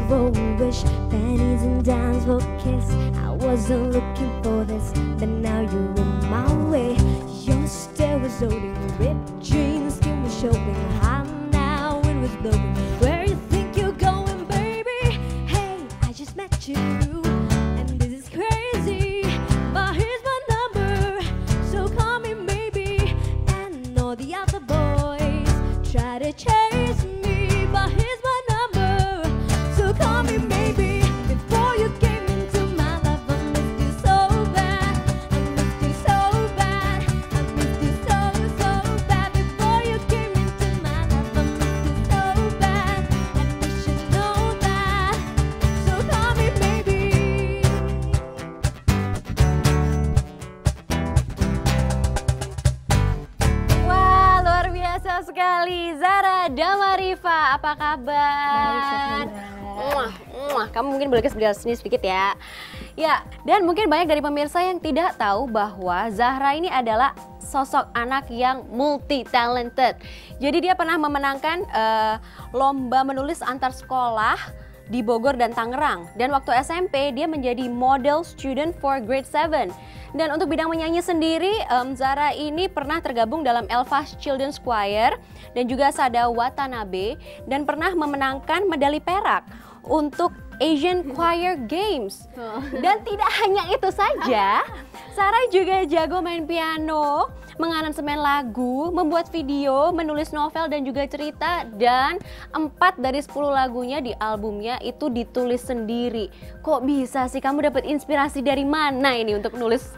for a wish, pennies and dimes for a kiss. I wasn't looking for this, but now you're in my way. Your stare was holding, ripped jeans, skin was showing. High now, wind was blowing. Where you think you're going, baby? Hey, I just met you, and this is crazy, but here's my number, so call me maybe. And all the other boys try to chase me, but here's my number, so call me maybe. Before you came into my life, I missed you so bad, I missed you so bad, I missed you so, so bad. Before you came into my life, I missed you so bad, and you should know that, so call me maybe. Wah, luar biasa sekali. Zara Damarifa, apa kabar? Kamu mungkin boleh sebelah sini sedikit ya. Ya, dan mungkin banyak dari pemirsa yang tidak tahu bahwa Zahra ini adalah sosok anak yang multi talented. Jadi dia pernah memenangkan lomba menulis antar sekolah di Bogor dan Tangerang. Dan waktu SMP dia menjadi model student for grade 7. Dan untuk bidang menyanyi sendiri, Zara ini pernah tergabung dalam Elvas Children's Choir dan juga Sada Watanabe, dan pernah memenangkan medali perak untuk Asian Choir Games. Dan tidak hanya itu saja, Zara juga jago main piano, mengaransemen lagu, membuat video, menulis novel dan juga cerita, dan 4 dari 10 lagunya di albumnya itu ditulis sendiri. Kok bisa sih, kamu dapat inspirasi dari mana ini untuk nulis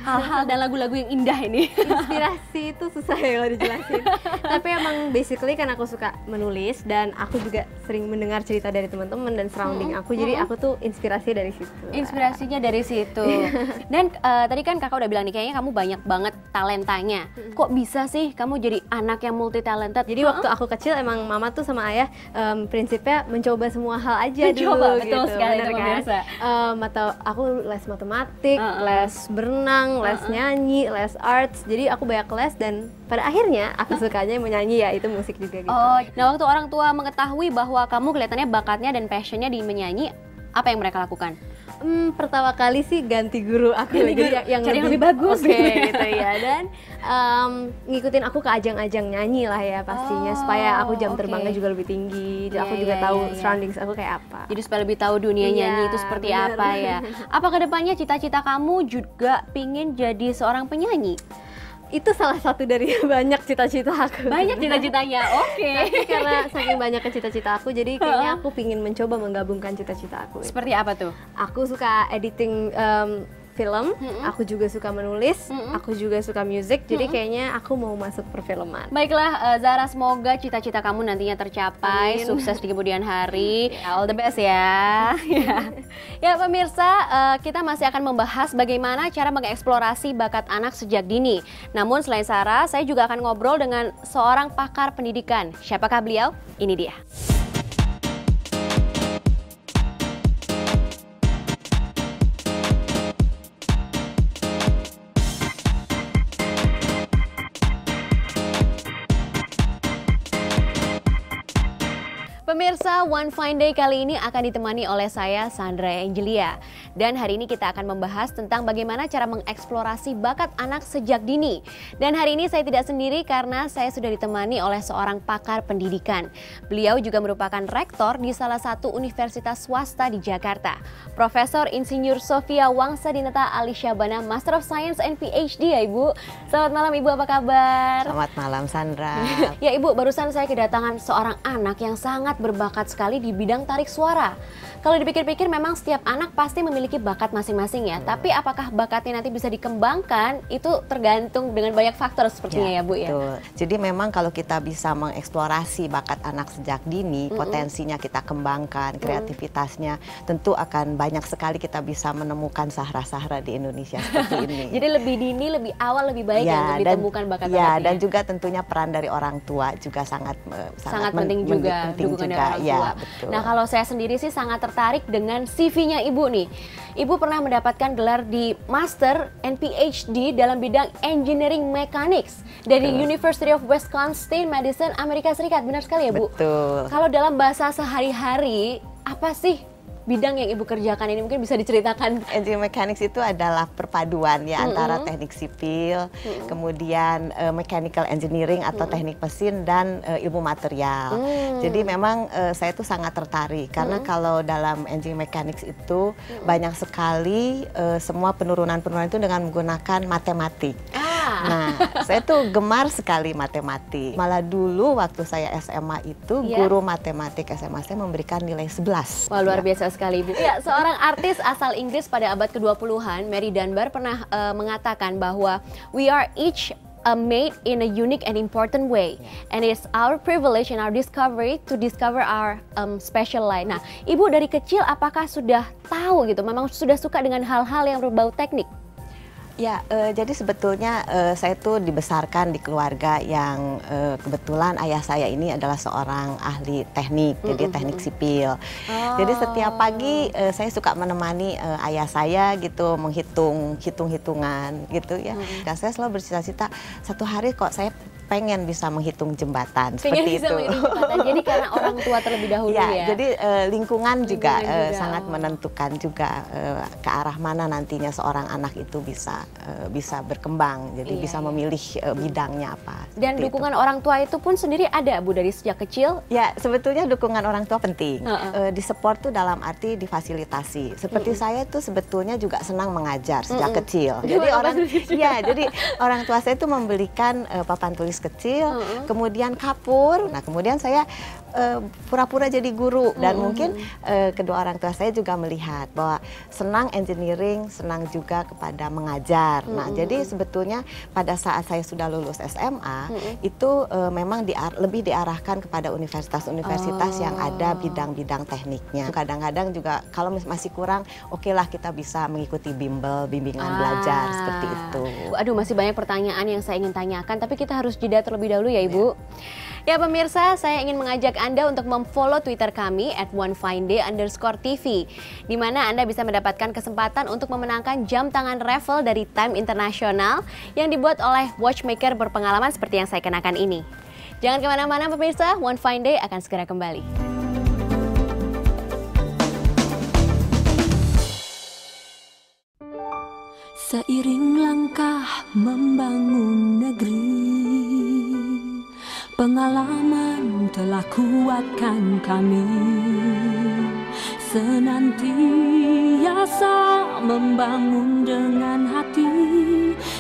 hal-hal dan lagu-lagu yang indah ini? Inspirasi itu susah ya kalau dijelasin. Tapi emang basically kan aku suka menulis, dan aku juga sering mendengar cerita dari teman-teman dan surrounding aku. Jadi aku tuh inspirasi dari situ. Inspirasinya dari situ. Dan tadi kan kakak udah bilang nih, kayaknya kamu banyak banget talentanya. Kok bisa sih kamu jadi anak yang multi talented? Jadi waktu aku kecil emang mama tuh sama ayah prinsipnya mencoba semua hal aja Mencoba, dulu betul gitu. sekali, Bener kan? pemirsa. Atau aku les matematik, les berenang, les nyanyi, les arts. Jadi aku banyak les, dan pada akhirnya aku sukanya menyanyi, ya itu musik juga gitu. Oh, nah waktu orang tua mengetahui bahwa kamu kelihatannya bakatnya dan passionnya di menyanyi, apa yang mereka lakukan? Pertama kali sih ganti guru aku, Ganti jadi guru, cari yang lebih bagus. Oke, gitu ya. Dan ngikutin aku ke ajang-ajang nyanyi lah ya pastinya, supaya aku jam terbangnya juga lebih tinggi. Aku juga tahu surroundings aku kayak apa. Jadi supaya lebih tahu dunia nyanyi itu seperti apa ya. Apa kedepannya cita-cita kamu juga pingin jadi seorang penyanyi? Itu salah satu dari banyak cita-cita aku. Banyak cita-citanya, oke. Tapi karena saking banyaknya cita-cita aku, jadi kayaknya aku pingin mencoba menggabungkan cita-cita aku. Seperti apa tuh? Aku suka editing film, aku juga suka menulis, aku juga suka musik, jadi kayaknya aku mau masuk perfilman. Baiklah Zara, semoga cita-cita kamu nantinya tercapai. Amin. Sukses di kemudian hari. All the best ya. Ya pemirsa, kita masih akan membahas bagaimana cara mengeksplorasi bakat anak sejak dini. Namun selain Zara, saya juga akan ngobrol dengan seorang pakar pendidikan. Siapakah beliau? Ini dia. Pemirsa, One Fine Day kali ini akan ditemani oleh saya, Sandra Angelia. Dan hari ini kita akan membahas tentang bagaimana cara mengeksplorasi bakat anak sejak dini. Dan hari ini saya tidak sendiri karena saya sudah ditemani oleh seorang pakar pendidikan. Beliau juga merupakan rektor di salah satu universitas swasta di Jakarta. Profesor Insinyur Sofia Wangsadinata Alisyabana, Master of Science and PhD ya Ibu. Selamat malam Ibu, apa kabar? Selamat malam Sandra. Ya Ibu, barusan saya kedatangan seorang anak yang sangat berbakat sekali di bidang tarik suara. Kalau dipikir-pikir memang setiap anak pasti memiliki bakat masing-masing ya. Tapi apakah bakatnya nanti bisa dikembangkan itu tergantung dengan banyak faktor sepertinya ya Bu ya. Betul. Jadi memang kalau kita bisa mengeksplorasi bakat anak sejak dini, potensinya kita kembangkan, kreativitasnya, tentu akan banyak sekali kita bisa menemukan Zahra-Zahra di Indonesia seperti ini. Jadi lebih dini, lebih awal, lebih baik ya, untuk ditemukan bakat-bakatnya. Ya, dan juga tentunya peran dari orang tua juga sangat penting juga, dukungan dari orang tua. Ya, betul. Nah kalau saya sendiri sih sangat tertarik dengan CV-nya Ibu nih. Ibu pernah mendapatkan gelar di Master and PhD dalam bidang Engineering Mechanics dari University of Wisconsin, Madison, Amerika Serikat. Benar sekali ya Bu? Betul. Kalau dalam bahasa sehari-hari, apa apa sih bidang yang Ibu kerjakan ini? Mungkin bisa diceritakan. Engineering Mechanics itu adalah perpaduan ya antara teknik sipil, kemudian mechanical engineering atau teknik mesin dan ilmu material. Jadi memang saya tuh sangat tertarik karena kalau dalam Engineering Mechanics itu banyak sekali semua penurunan-penurunan itu dengan menggunakan matematik. Nah, saya tuh gemar sekali matematik. Malah dulu waktu saya SMA itu guru matematik SMA saya memberikan nilai 11. Wah, luar biasa sekali, Ibu. Ya, seorang artis asal Inggris pada abad ke-20-an, Mary Dunbar pernah mengatakan bahwa we are each made in a unique and important way, and it's our privilege and our discovery to discover our special light. Nah, Ibu dari kecil apakah sudah tahu gitu, memang sudah suka dengan hal-hal yang berbau teknik? Ya, jadi sebetulnya saya tuh dibesarkan di keluarga yang kebetulan ayah saya ini adalah seorang ahli teknik, jadi teknik sipil. Jadi setiap pagi saya suka menemani ayah saya gitu menghitung hitung-hitungan gitu ya. Dan saya selalu bercita-cita satu hari kok saya pengen bisa menghitung jembatan seperti itu. Jadi karena orang tua terlebih dahulu ya. Jadi lingkungan juga sangat menentukan juga ke arah mana nantinya seorang anak itu bisa berkembang. Jadi bisa memilih bidangnya apa. Dan dukungan orang tua itu pun sendiri ada, Bu, dari sejak kecil? Ya, sebetulnya dukungan orang tua penting. Di-support tuh dalam arti difasilitasi. Seperti saya tuh sebetulnya juga senang mengajar sejak kecil. Jadi jadi orang tua saya tuh membelikan papan tulis kecil, kemudian kapur. Nah, kemudian saya pura-pura jadi guru dan mungkin kedua orang tua saya juga melihat bahwa senang engineering, senang juga kepada mengajar. Nah, jadi sebetulnya pada saat saya sudah lulus SMA itu memang lebih diarahkan kepada universitas-universitas yang ada bidang-bidang tekniknya. Kadang-kadang juga kalau masih kurang, oke lah kita bisa mengikuti bimbel, bimbingan belajar seperti itu. Aduh, masih banyak pertanyaan yang saya ingin tanyakan, tapi kita harus jeda terlebih dahulu ya, Ibu. Ya pemirsa, saya ingin mengajak Anda untuk memfollow Twitter kami @onefineday_tv, di mana Anda bisa mendapatkan kesempatan untuk memenangkan jam tangan raffle dari Time Internasional yang dibuat oleh watchmaker berpengalaman seperti yang saya kenakan ini. Jangan kemana-mana pemirsa, One Fine Day akan segera kembali. Seiring langkah membangun negeri, pengalaman telah kuatkan kami, senantiasa membangun dengan hati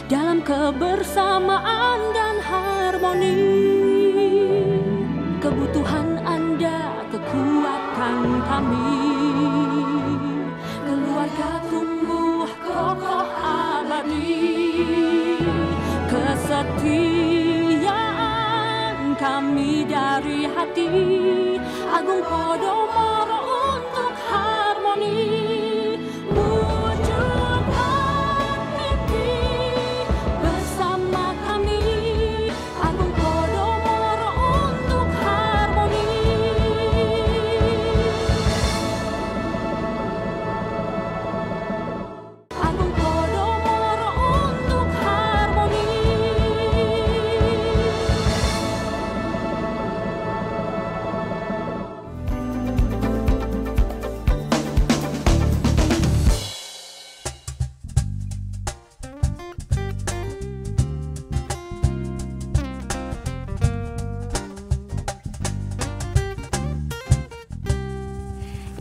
dalam kebersamaan dan harmoni. Kebutuhan Anda, kekuatan kami, keluarga tumbuh kokoh abadi, kesetiaan kami dari hati, Agung Podomoro untuk harmoni. Wujudkan mimpi bersama kami, Agung Podomoro untuk harmoni. Agung Podomoro untuk harmoni.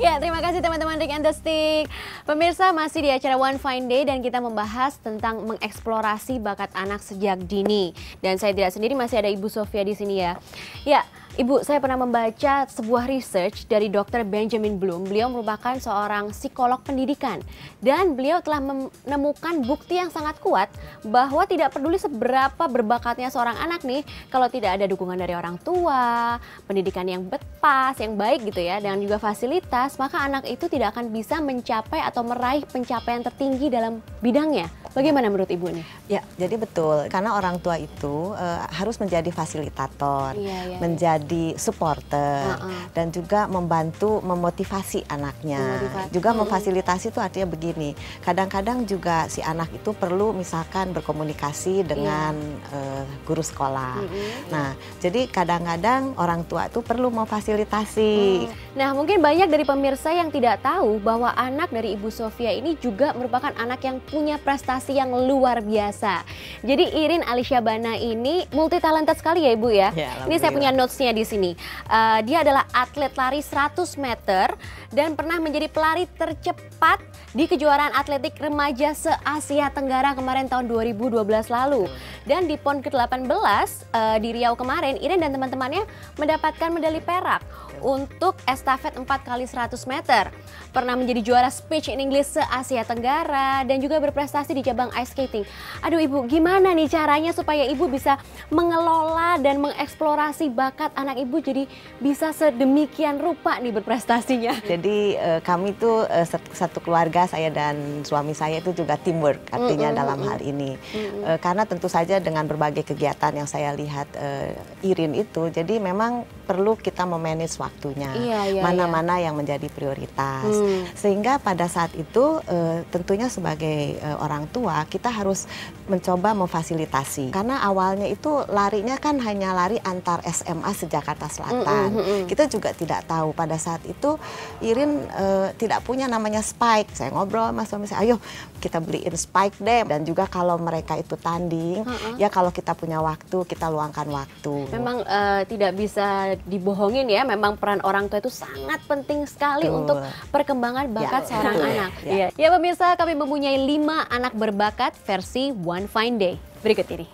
Ya, terima kasih teman-teman Rick and the Stick. Pemirsa, masih di acara One Fine Day dan kita membahas tentang mengeksplorasi bakat anak sejak dini. Dan saya tidak sendiri, masih ada Ibu Sofia di sini ya. Ya, Ibu, saya pernah membaca sebuah research dari Dr. Benjamin Bloom. Beliau merupakan seorang psikolog pendidikan dan beliau telah menemukan bukti yang sangat kuat bahwa tidak peduli seberapa berbakatnya seorang anak nih, kalau tidak ada dukungan dari orang tua, pendidikan yang pas, yang baik gitu ya, dan juga fasilitas, maka anak itu tidak akan bisa mencapai atau meraih pencapaian tertinggi dalam bidangnya. Bagaimana menurut Ibu nih? Ya, jadi betul. Karena orang tua itu harus menjadi fasilitator, Iya. menjadi supporter, dan juga membantu memotivasi anaknya. Memotivasi. Juga memfasilitasi itu artinya begini. Kadang-kadang juga si anak itu perlu misalkan berkomunikasi dengan guru sekolah. Nah, jadi kadang-kadang orang tua itu perlu memfasilitasi. Nah, mungkin banyak dari pemirsa yang tidak tahu bahwa anak dari Ibu Sofia ini juga merupakan anak yang punya prestasi yang luar biasa. Jadi Irin Alisyabana ini multi talented sekali ya Ibu ya. Ya, Ini saya punya alhamdulillah. notes-nya di sini. Dia adalah atlet lari 100 meter dan pernah menjadi pelari tercepat di kejuaraan atletik remaja se-Asia Tenggara kemarin tahun 2012 lalu. Dan di PON ke-18 di Riau kemarin, Irin dan teman-temannya mendapatkan medali perak untuk estafet 4x100 meter. Pernah menjadi juara speech in English se-Asia Tenggara dan juga berprestasi di cabang ice skating. Aduh Ibu, gimana nih caranya supaya Ibu bisa mengelola dan mengeksplorasi bakat anak Ibu jadi bisa sedemikian rupa nih berprestasinya? Jadi kami itu satu keluarga, saya dan suami saya itu juga teamwork artinya dalam hal ini. Karena tentu saja dengan berbagai kegiatan yang saya lihat Irin itu, jadi memang perlu kita memanage waktunya, mana-mana yang menjadi prioritas. Sehingga pada saat itu tentunya sebagai orang tua kita harus mencoba memfasilitasi. Karena awalnya itu larinya kan hanya lari antar SMA se-Jakarta Selatan. Kita juga tidak tahu pada saat itu Irin tidak punya namanya spike. Saya ngobrol sama suami saya, ayo kita beliin spike deh. Dan juga kalau mereka itu tanding, ya kalau kita punya waktu, kita luangkan waktu. Memang tidak bisa dibohongin ya, memang peran orang tua itu sangat penting sekali untuk perkembangan bakat seorang anak. Ya pemirsa, kami mempunyai 5 anak berbakat versi One Fine Day. Berikut ini.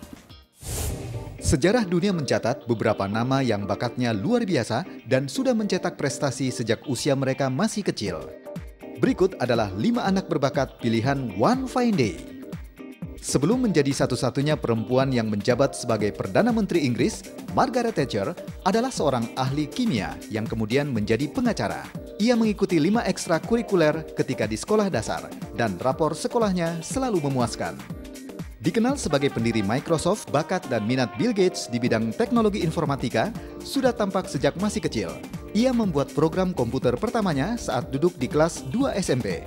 Sejarah dunia mencatat beberapa nama yang bakatnya luar biasa dan sudah mencetak prestasi sejak usia mereka masih kecil. Berikut adalah 5 anak berbakat pilihan One Fine Day. Sebelum menjadi satu-satunya perempuan yang menjabat sebagai Perdana Menteri Inggris, Margaret Thatcher adalah seorang ahli kimia yang kemudian menjadi pengacara. Ia mengikuti 5 ekstrakurikuler ketika di sekolah dasar dan rapor sekolahnya selalu memuaskan. Dikenal sebagai pendiri Microsoft, bakat dan minat Bill Gates di bidang teknologi informatika sudah tampak sejak masih kecil. Ia membuat program komputer pertamanya saat duduk di kelas 2 SMP.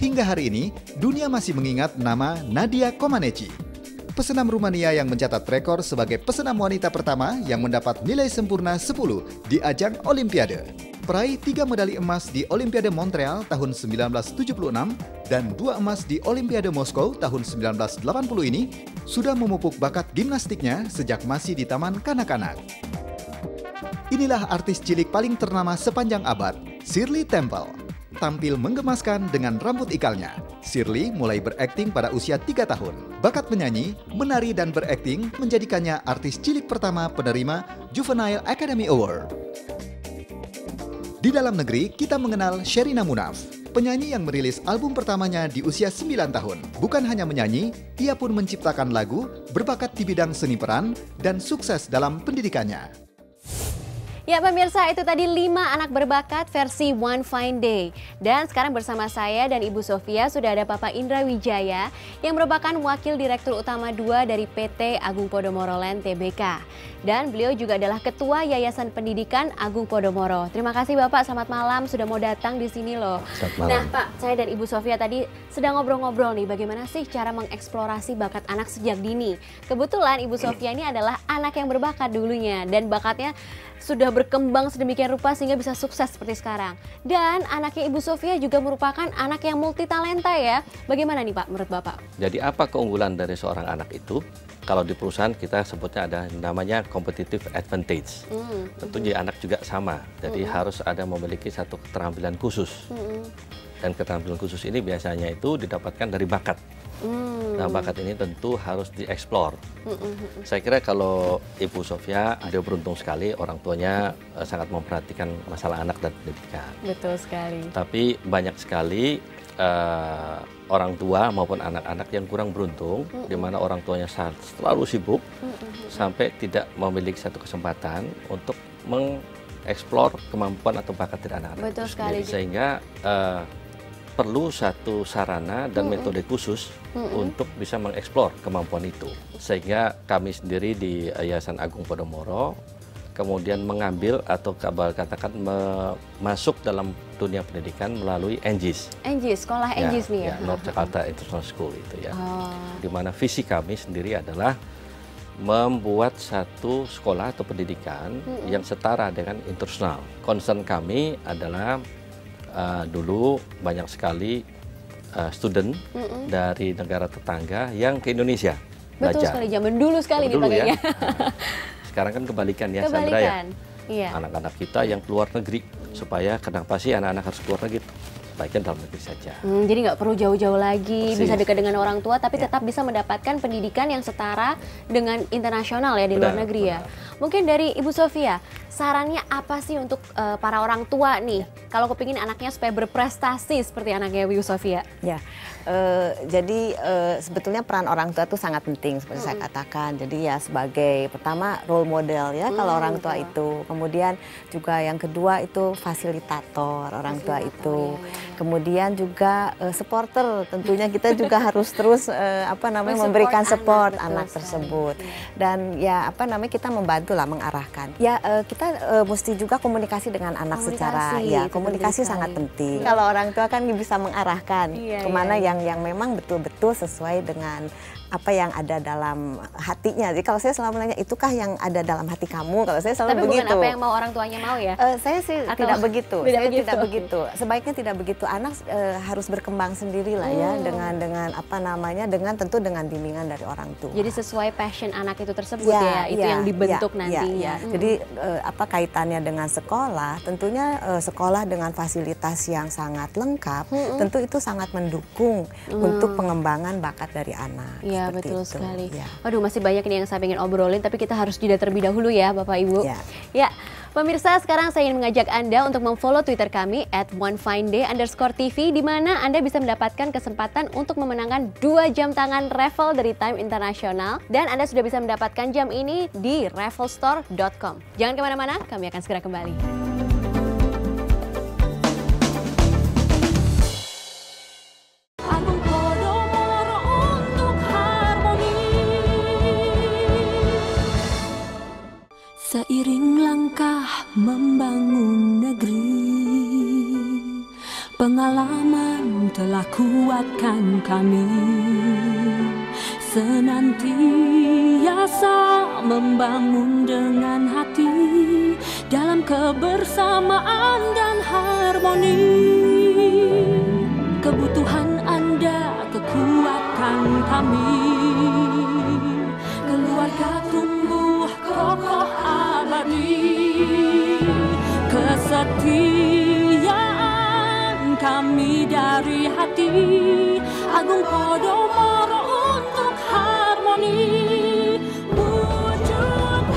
Hingga hari ini, dunia masih mengingat nama Nadia Comaneci, pesenam Rumania yang mencatat rekor sebagai pesenam wanita pertama yang mendapat nilai sempurna 10 di ajang Olimpiade. Peraih 3 medali emas di Olimpiade Montreal tahun 1976 dan 2 emas di Olimpiade Moskow tahun 1980 ini sudah memupuk bakat gimnastiknya sejak masih di taman kanak-kanak. Inilah artis cilik paling ternama sepanjang abad, Shirley Temple. Tampil menggemaskan dengan rambut ikalnya, Shirley mulai berakting pada usia 3 tahun. Bakat menyanyi, menari dan berakting menjadikannya artis cilik pertama penerima Juvenile Academy Award. Di dalam negeri, kita mengenal Sherina Munaf, penyanyi yang merilis album pertamanya di usia 9 tahun. Bukan hanya menyanyi, ia pun menciptakan lagu, berbakat di bidang seni peran, dan sukses dalam pendidikannya. Ya pemirsa, itu tadi 5 anak berbakat versi One Fine Day. Dan sekarang bersama saya dan Ibu Sofia sudah ada Bapak Indra Wijaya yang merupakan Wakil Direktur Utama 2 dari PT Agung Podomoro Land Tbk. Dan beliau juga adalah Ketua Yayasan Pendidikan Agung Podomoro. Terima kasih Bapak, selamat malam sudah mau datang di sini loh. Nah Pak, saya dan Ibu Sofia tadi sedang ngobrol-ngobrol nih bagaimana sih cara mengeksplorasi bakat anak sejak dini. Kebetulan Ibu Sofia ini adalah anak yang berbakat dulunya dan bakatnya sudah berkembang sedemikian rupa sehingga bisa sukses seperti sekarang. Dan anaknya Ibu Sofia juga merupakan anak yang multi talenta ya. Bagaimana nih Pak menurut Bapak? Jadi apa keunggulan dari seorang anak itu? Kalau di perusahaan kita sebutnya ada namanya competitive advantage. Tentu jadi anak juga sama. Jadi harus ada memiliki satu keterampilan khusus. Dan keterampilan khusus ini biasanya itu didapatkan dari bakat. Nah bakat ini tentu harus dieksplor. Saya kira kalau Ibu Sofia, dia beruntung sekali orang tuanya sangat memperhatikan masalah anak dan pendidikan. Betul sekali. Tapi banyak sekali orang tua maupun anak-anak yang kurang beruntung, di mana orang tuanya selalu sibuk sampai tidak memiliki satu kesempatan untuk mengeksplor kemampuan atau bakat dari anak-anak. Betul sekali. Sehingga perlu satu sarana dan metode khusus untuk bisa mengeksplor kemampuan itu. Sehingga kami sendiri di Yayasan Agung Podomoro kemudian mengambil atau katakan masuk dalam dunia pendidikan melalui NGIS. NGIS, sekolah NGIS nih ya? North Jakarta International School itu ya. Di mana visi kami sendiri adalah membuat satu sekolah atau pendidikan yang setara dengan internasional. Concern kami adalah dulu banyak sekali student dari negara tetangga yang ke Indonesia Betul belajar. sekali, zaman dulu sekali Zaman dulu ya. dipakainya. Sekarang kan kebalikan ya, Sandra ya. Iya. Anak-anak kita yang keluar negeri, supaya kenapa sih anak-anak harus keluar negeri? Baiknya dalam negeri saja. Jadi nggak perlu jauh-jauh lagi, Persis. bisa dekat dengan orang tua, tapi tetap bisa mendapatkan pendidikan yang setara dengan internasional ya di luar Benar, negeri ya. benar. Mungkin dari Ibu Sofia, sarannya apa sih untuk para orang tua nih, kalau kepingin anaknya supaya berprestasi seperti anaknya Ibu Sofia? Ya, jadi sebetulnya peran orang tua itu sangat penting seperti saya katakan. Jadi ya sebagai pertama role model ya kalau orang tua itu. Kemudian juga yang kedua itu fasilitator orang tua itu. Kemudian juga supporter. Tentunya kita juga harus terus memberikan support anak tersebut. Dan ya kita membantu lah mengarahkan. Ya kita mesti juga komunikasi dengan anak secara komunikasi sangat penting. Kalau orang tua kan bisa mengarahkan kemana yang memang betul-betul sesuai dengan apa yang ada dalam hatinya. Jadi kalau saya selalu nanya, itukah yang ada dalam hati kamu? Kalau saya selalu begitu. Tapi bukan apa yang mau orang tuanya mau ya? Saya sih tidak begitu. Tidak begitu. Sebaiknya tidak begitu. Anak harus berkembang sendiri lah ya dengan tentu dengan bimbingan dari orang tua. Jadi sesuai passion anak itu tersebut itu yang dibentuk nantinya. Jadi kaitannya dengan sekolah? Tentunya sekolah dengan fasilitas yang sangat lengkap, tentu itu sangat mendukung untuk pengembangan bakat dari anak. Iya, betul sekali. Ya. Waduh, masih banyak nih yang saya ingin obrolin, tapi kita harus jeda terlebih dahulu ya Bapak Ibu. Ya, pemirsa, sekarang saya ingin mengajak Anda untuk memfollow Twitter kami @onefineday_tv, di mana Anda bisa mendapatkan kesempatan untuk memenangkan 2 jam tangan Raffle dari Time International, dan Anda sudah bisa mendapatkan jam ini di rafflestore.com. Jangan kemana-mana, kami akan segera kembali. Agung Podomoro untuk harmoni. Seiring langkah membangun negeri, pengalaman telah kuatkan kami. Senantiasa membangun dengan hati dalam kebersamaan dan harmoni. Kebutuhan Anda, kekuatan kami. Keluarga tumbuh kokoh abadi. Kesetiaan kami dari hati. Agung Podomoro untuk harmoni. Wujudkan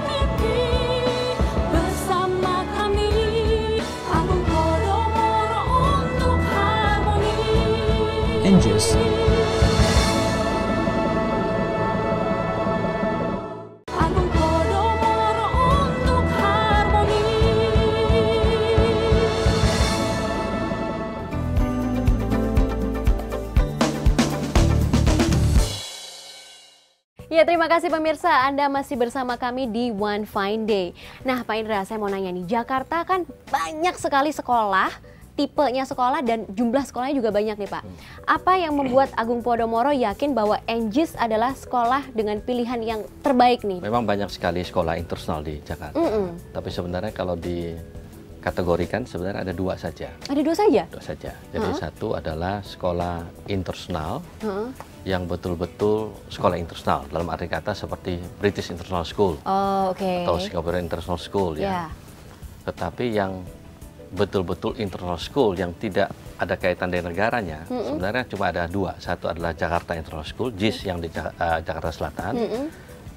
mimpi bersama kami. Agung Podomoro untuk harmoni. NGIS. Agung Podomoro untuk harmoni. Ya, terima kasih pemirsa, Anda masih bersama kami di One Fine Day. Nah, Pak Indra, saya mau nanya nih, Jakarta kan banyak sekali sekolah, tipenya sekolah dan jumlah sekolahnya juga banyak nih Pak. Apa yang membuat Agung Podomoro yakin bahwa NGIS adalah sekolah dengan pilihan yang terbaik nih? Memang banyak sekali sekolah internasional di Jakarta. Tapi sebenarnya kalau dikategorikan sebenarnya ada 2 saja. Ada 2 saja? 2 saja. Jadi satu adalah sekolah internasional yang betul-betul sekolah internasional dalam arti kata seperti British International School atau Singapore International School ya. Tetapi yang betul-betul international school yang tidak ada kaitan dengan negaranya sebenarnya cuma ada 2. Satu adalah Jakarta International School, JIS yang di Jakarta Selatan.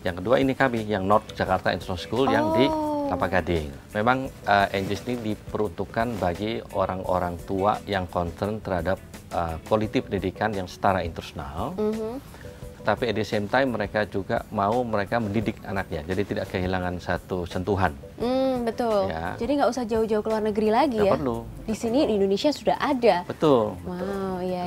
Yang kedua ini kami yang North Jakarta International School yang di Kelapa Gading. Memang NGIS ini diperuntukkan bagi orang-orang tua yang concern terhadap quality pendidikan yang setara internasional. Tapi at the same time mereka juga mau mendidik anaknya, jadi tidak kehilangan satu sentuhan Betul. Ya. Jadi nggak usah jauh-jauh ke luar negeri lagi Nggak ya. perlu. Di sini di Indonesia sudah ada. Betul. Wow, iya.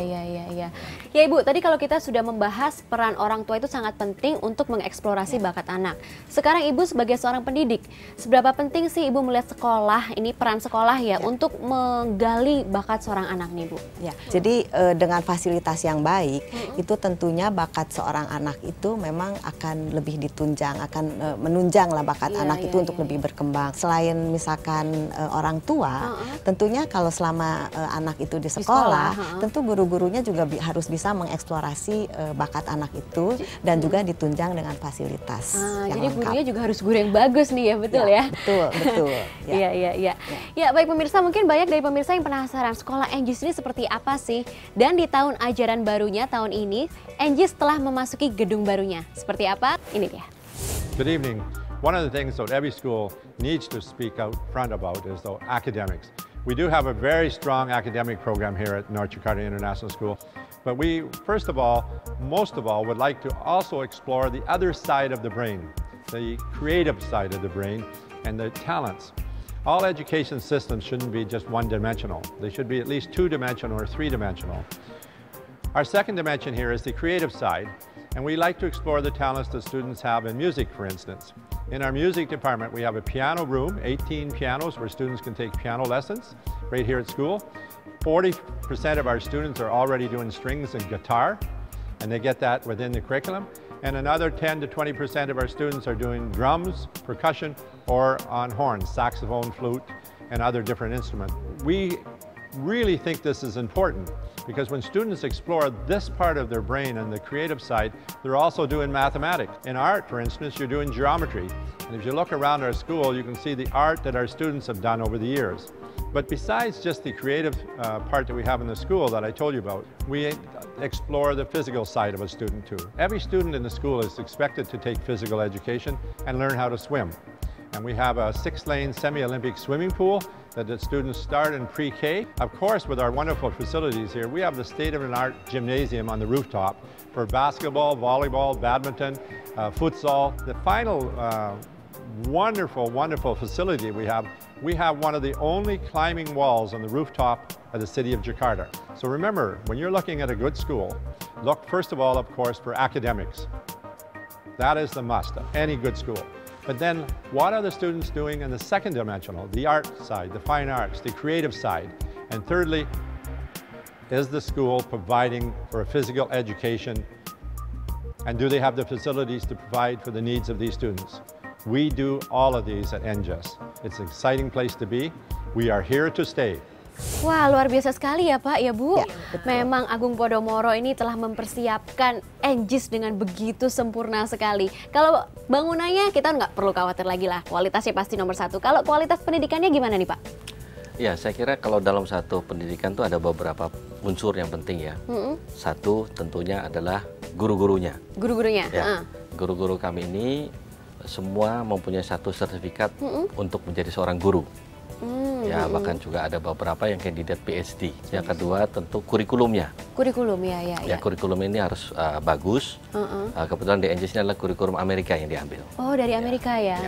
Ya Ibu, tadi kalau kita sudah membahas peran orang tua itu sangat penting untuk mengeksplorasi bakat anak. Sekarang Ibu sebagai seorang pendidik, seberapa penting sih Ibu melihat sekolah, ini peran sekolah ya, untuk menggali bakat seorang anak nih Bu? Ya, jadi dengan fasilitas yang baik, itu tentunya bakat seorang anak itu memang akan lebih ditunjang, akan menunjang lah bakat anak itu untuk lebih berkembang. Selain misalkan orang tua, tentunya kalau selama anak itu di sekolah, tentu guru-gurunya juga harus bisa mengeksplorasi bakat anak itu dan juga ditunjang dengan fasilitas yang jadi lengkap. gurunya juga harus guru yang bagus nih ya, betul ya? Betul. Iya. Ya, baik pemirsa, mungkin banyak dari pemirsa yang penasaran sekolah Anjis ini seperti apa sih? Dan di tahun ajaran barunya tahun ini, Anjis telah memasuki gedung barunya. Seperti apa? Ini dia. Good evening. One of the things that every school needs to speak out front about is the academics. We do have a very strong academic program here at North Jakarta International School, but we, first of all, most of all, would like to also explore the other side of the brain, the creative side of the brain, and the talents. All education systems shouldn't be just one-dimensional. They should be at least two-dimensional or three-dimensional. Our second dimension here is the creative side, and we like to explore the talents that students have in music, for instance. In our music department, we have a piano room, 18 pianos where students can take piano lessons right here at school. 40% of our students are already doing strings and guitar, and they get that within the curriculum. And another 10 to 20% of our students are doing drums, percussion, or on horns, saxophone, flute, and other different instruments. We really think this is important because when students explore this part of their brain and the creative side, they're also doing mathematics. In art, for instance, you're doing geometry. And if you look around our school, you can see the art that our students have done over the years. But besides just the creative part that we have in the school that I told you about, we explore the physical side of a student too. Every student in the school is expected to take physical education and learn how to swim. And we have a 6-lane semi-Olympic swimming pool that the students start in pre-K. Of course, with our wonderful facilities here, we have the state-of-the-art gymnasium on the rooftop for basketball, volleyball, badminton, futsal. The final wonderful facility we have one of the only climbing walls on the rooftop of the city of Jakarta. So remember, when you're looking at a good school, look first of all, of course, for academics. That is the must of any good school. But then, what are the students doing in the second dimensional, the art side, the fine arts, the creative side? And thirdly, is the school providing for a physical education? And do they have the facilities to provide for the needs of these students? We do all of these at NJS. It's an exciting place to be. We are here to stay. Wah, luar biasa sekali ya Pak, ya Bu. Ya, memang Agung Podomoro ini telah mempersiapkan Anjis dengan begitu sempurna sekali. Kalau bangunannya kita nggak perlu khawatir lagi lah, kualitasnya pasti nomor satu. Kalau kualitas pendidikannya gimana nih Pak? Ya, saya kira kalau dalam satu pendidikan itu ada beberapa unsur yang penting ya. Satu tentunya adalah guru-gurunya. Guru-gurunya? Ya, guru-guru kami ini semua mempunyai satu sertifikat untuk menjadi seorang guru. Ya, bahkan juga ada beberapa yang kandidat PhD. Yang kedua tentu kurikulumnya. Kurikulum, ya. Ya, kurikulum ini harus bagus. Kebetulan di NJS ini adalah kurikulum Amerika yang diambil. Oh, dari Amerika ya.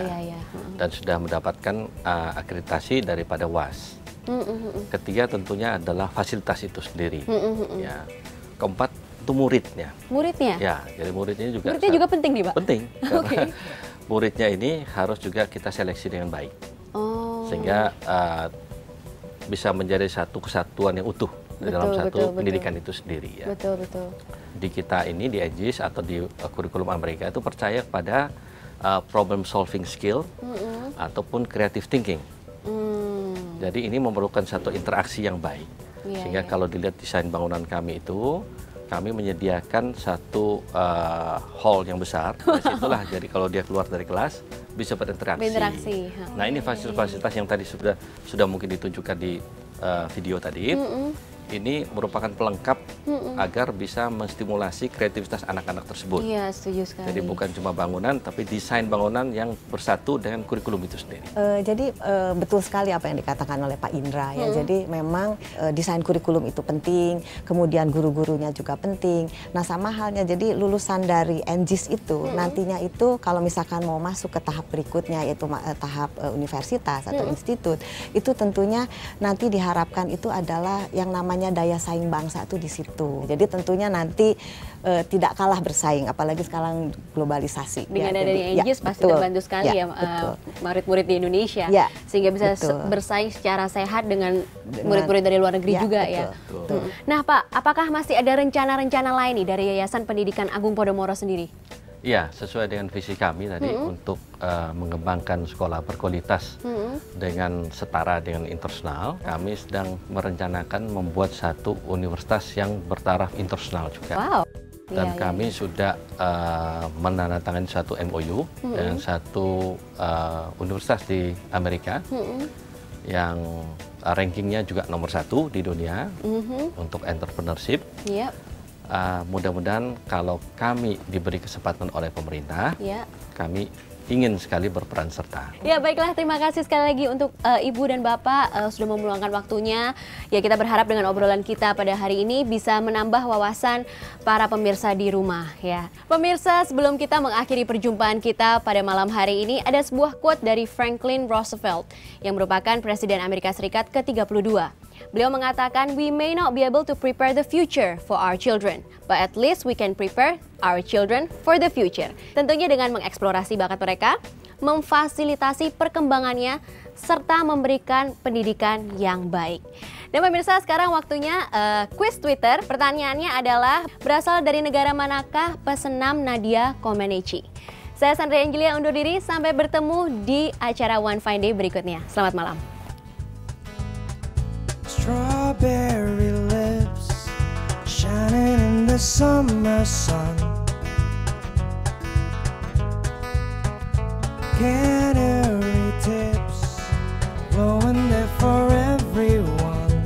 Dan sudah mendapatkan akreditasi daripada WAS. Ketiga tentunya adalah fasilitas itu sendiri. Ya. Keempat itu muridnya. Muridnya? Ya, jadi muridnya juga. Muridnya juga penting nih Pak? Penting. Karena muridnya ini harus juga kita seleksi dengan baik. Sehingga bisa menjadi satu kesatuan yang utuh dalam satu pendidikan itu sendiri. Ya. Betul. Di kita ini, di AGIS atau di kurikulum Amerika itu percaya pada problem solving skill ataupun creative thinking. Jadi ini memerlukan satu interaksi yang baik. Sehingga kalau dilihat desain bangunan kami itu, kami menyediakan satu hall yang besar. Dari situlah, jadi kalau dia keluar dari kelas bisa berinteraksi. Nah, ini fasilitas-fasilitas yang tadi sudah mungkin ditunjukkan di video tadi. ini merupakan pelengkap agar bisa menstimulasi kreativitas anak-anak tersebut. Iya, setuju sekali. Jadi bukan cuma bangunan, tapi desain bangunan yang bersatu dengan kurikulum itu sendiri. Jadi betul sekali apa yang dikatakan oleh Pak Indra ya. Jadi memang desain kurikulum itu penting, kemudian guru-gurunya juga penting. Nah sama halnya jadi lulusan dari NGIS itu nantinya itu kalau misalkan mau masuk ke tahap berikutnya yaitu tahap universitas atau institut, itu tentunya nanti diharapkan itu adalah yang namanya daya saing bangsa itu di situ. Jadi tentunya nanti tidak kalah bersaing, apalagi sekarang globalisasi. Dengan ya, adanya NGIS pasti terbantu sekali ya, murid-murid di Indonesia, sehingga bisa bersaing secara sehat dengan murid-murid dari luar negeri juga ya. Nah Pak, apakah masih ada rencana-rencana lain nih dari Yayasan Pendidikan Agung Podomoro sendiri? Iya, sesuai dengan visi kami tadi untuk mengembangkan sekolah berkualitas dengan setara dengan internasional, kami sedang merencanakan membuat satu universitas yang bertaraf internasional juga. Wow. Dan kami sudah menandatangani satu MOU dengan satu universitas di Amerika yang rankingnya juga nomor 1 di dunia untuk entrepreneurship. Mudah-mudahan kalau kami diberi kesempatan oleh pemerintah, kami ingin sekali berperan serta. Ya baiklah, terima kasih sekali lagi untuk Ibu dan Bapak sudah meluangkan waktunya. Ya kita berharap dengan obrolan kita pada hari ini bisa menambah wawasan para pemirsa di rumah ya. Pemirsa, sebelum kita mengakhiri perjumpaan kita pada malam hari ini, ada sebuah quote dari Franklin Roosevelt yang merupakan Presiden Amerika Serikat ke-32. Beliau mengatakan, "We may not be able to prepare the future for our children, but at least we can prepare our children for the future." Tentunya dengan mengeksplorasi bakat mereka, memfasilitasi perkembangannya, serta memberikan pendidikan yang baik. Dan pemirsa, sekarang waktunya quiz Twitter. Pertanyaannya adalah, berasal dari negara manakah pesenam Nadia Comaneci? Saya Sandra Angelia undur diri, sampai bertemu di acara One Fine Day berikutnya. Selamat malam. Strawberry lips shining in the summer sun, canary tips blowing there for everyone.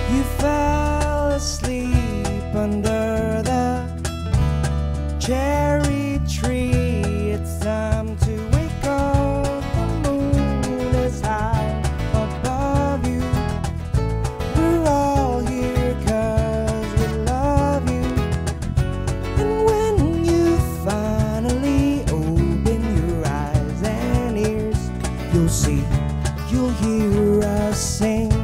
You fell asleep under the cherry tree. It's time to wake up. High above you, we're all here 'cause we love you. And when you finally open your eyes and ears, you'll see, you'll hear us sing.